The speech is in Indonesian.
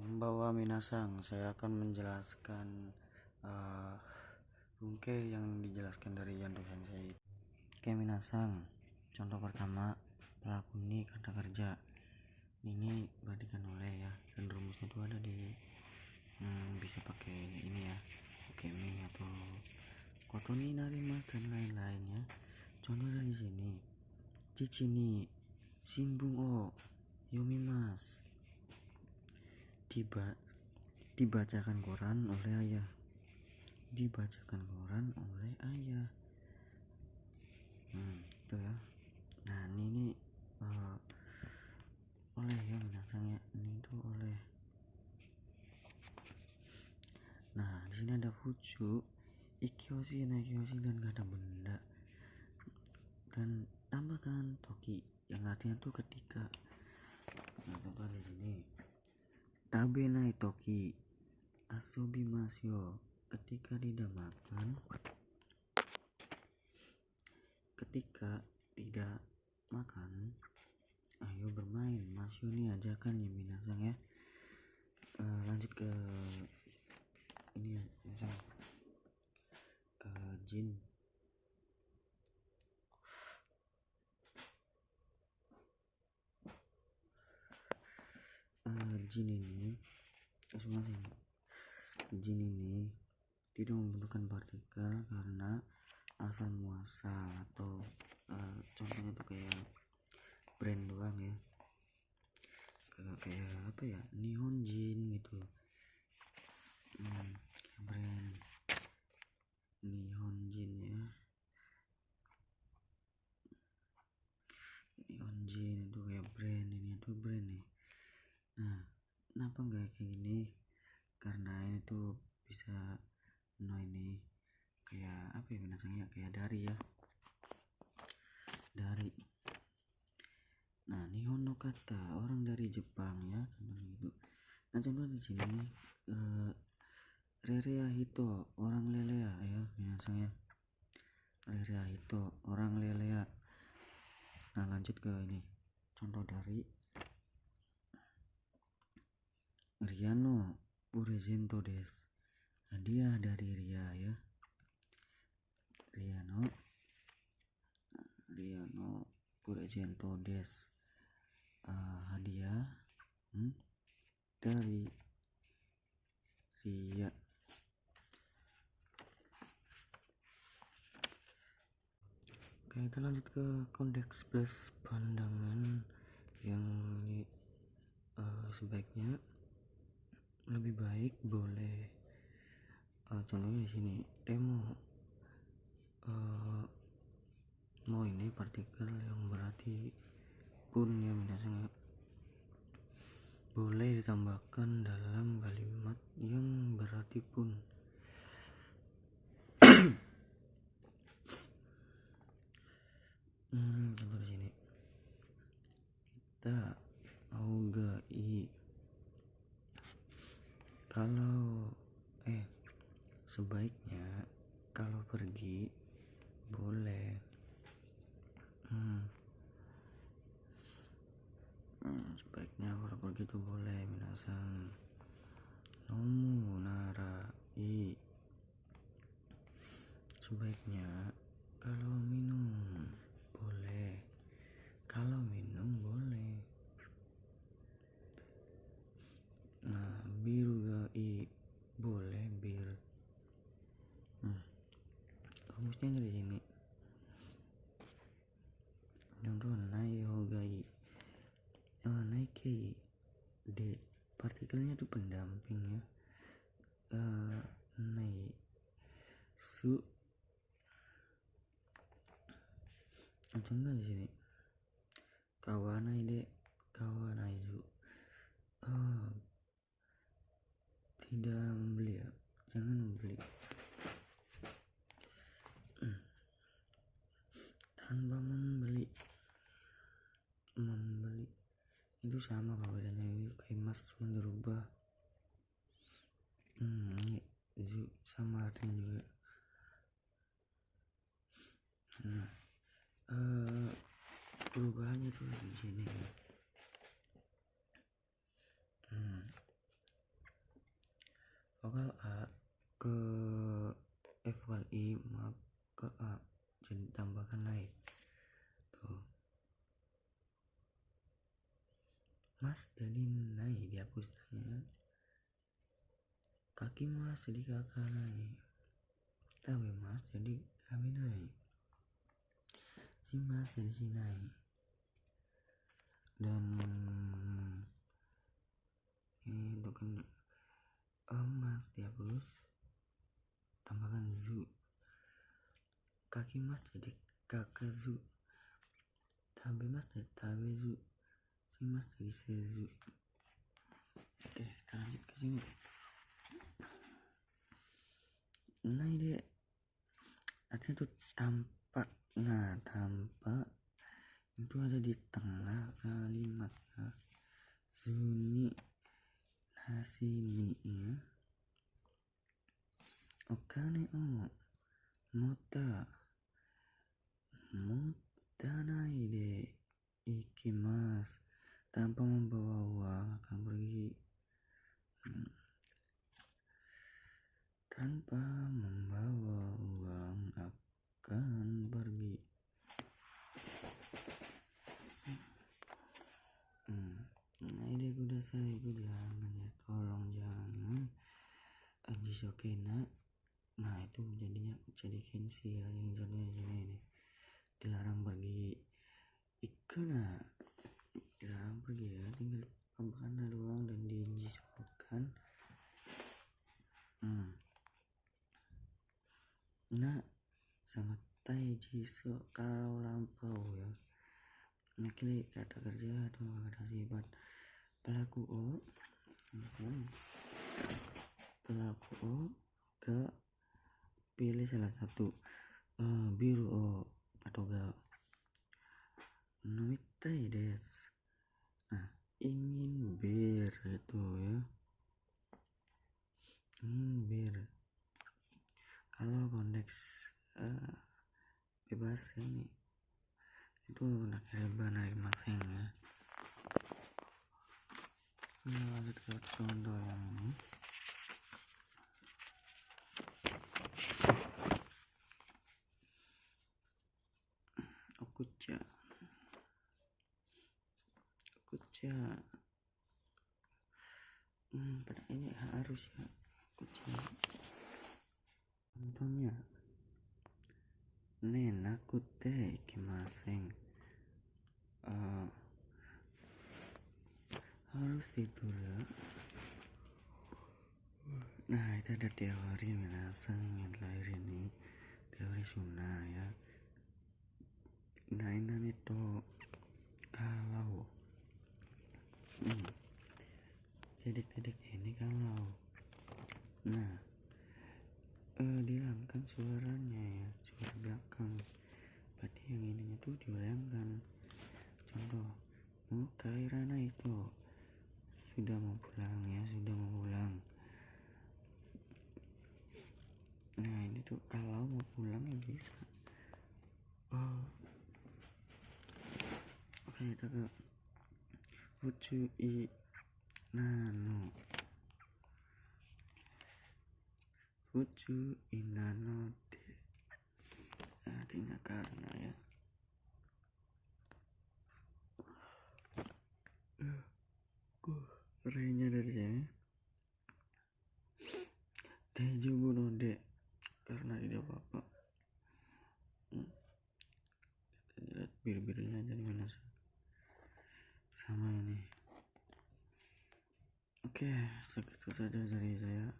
Konbanwa minasang, saya akan menjelaskan bungke yang dijelaskan dari Yanto Sensei. Oke minasang, contoh pertama, pelaku ini kata kerja. Ini perhatikan oleh ya, dan rumusnya itu ada di bisa pakai ini ya, ukemi atau kotoni narimas dan lain-lain ya. Contoh dari sini, cici ni sinbung o yomimas. Dibacakan koran oleh ayah. Dibacakan koran oleh ayah. Itu ya. Nah ini oleh ya minasang ya. Ini tuh oleh. Nah di sini ada fuju, ikyoshi, naikyoshi dan kata benda. Dan tambahkan toki yang artinya tuh ketika. Nah contoh di sini. Tabenai toki asobimasyo, ketika tidak makan, ketika tidak makan ayo bermain. Masyo ini ajakan ya minasang ya. Lanjut ke ini ya minasang, ke jin. Jin ini jin ini tidak membutuhkan partikel karena asal muasal atau contohnya tuh kayak brand doang ya, kayak apa ya, Nihon Jin gitu. Brand Nihon Jin ya, Nihon Jin itu kayak brand, ini tuh brand nih. Nah kenapa nggak kayak gini, karena ini tuh bisa ini kayak apa ya binasanya, kayak dari ya, dari. Nah Nihon no kata, orang dari Jepang ya, contoh gitu. Nah contoh di sini Rerea Hito, orang Lelea ya binasanya, Rerea Hito, orang Lelea. Nah lanjut ke ini, contoh dari Riano Purezento des, hadiah dari Ria ya, Riano Purezento des, hadiah dari Ria. Oke, kita lanjut ke konteks plus pandangan yang ini sebaiknya lebih baik boleh contohnya di sini demo mau ini partikel yang berarti pun ya minasang boleh ditambahkan dalam kalimat yang berarti pun. Contoh di sini kita augai, kalau sebaiknya kalau pergi boleh. Sebaiknya kalau pergi itu boleh minasang. Nomu narai, sebaiknya kalau minum boleh, kalau minum boleh. Nah biru gai, boleh bir. Rumusnya dari sini. Contoh nai hogai, naikei d, partikelnya itu pendamping ya. Nai su, contoh di sini kawanai de, kawanai zu, tidak membeli ya, jangan membeli. Tanpa membeli itu sama apa bedanya, ini kayak mas cuma dirubah. Ini zu sama artinya juga. Nah perubahannya tuh di sini. vokal A ke F vokal I maaf ke A, jadi tambahkan naik tuh. Mas jadi naik, dihapus naik. Kaki mas jadi kakak naik. Tapi mas jadi kami naik. Si mas jadi si naik. Dan ini untuk mas dihapus, tambahkan zu. Kaki mas jadi kakak zu. Tabe mas jadi tabe zu. Si mas jadi sezu. Oke, kita lanjut ke sini. Nah ini artinya tuh tampak. Nah tampak itu ada di tengah kalimat ya. Zuni nasini ya. Okane o mota motanai de ikimasu. Tanpa membawa uang akan pergi. Tanpa membawa uang akan pergi. Nah ini udah saya itu jangan ya, tolong jangan Anjisokena. Nah itu jadinya jadi kensi ya, yang jadinya ini dilarang pergi. Ikana dilarang pergi ya, tinggal tambahkan doang dan diinjisokan. Nah sama taijiso kalau lampau ya. Nah kini kata kerja atau kata sifat pelaku O. Pelaku O ke pilih salah satu, biru O atau ga nomitai desu. Nah ingin ber itu ya, ingin ber. Kalau konteks bebas ini itu nak reban dari masing ya. Lanjut ke contoh yang ini. Okucha pada ini harus ya okucha. Contohnya nenakute ikimasen. Harus tidur ya. Nah itu ada teori minasang yang lahir ini, teori sunnah ya. Nah ini tuh kalau titik-titik ini kalau dihilangkan suaranya ya, suara belakang. Berarti yang ininya tuh dihilangkan. Contoh Kairana itu sudah mau pulang ya, sudah mau pulang. Nah ini tuh kalau mau pulang ya bisa. Oke, kita ke Futsui Nano. Futsui Nano de. Artinya karena ya. Renya dari sini. Teju bunode karena tidak apa-apa. Kita lihat bir-birnya jadi mana sama ini. Oke, segitu saja dari saya.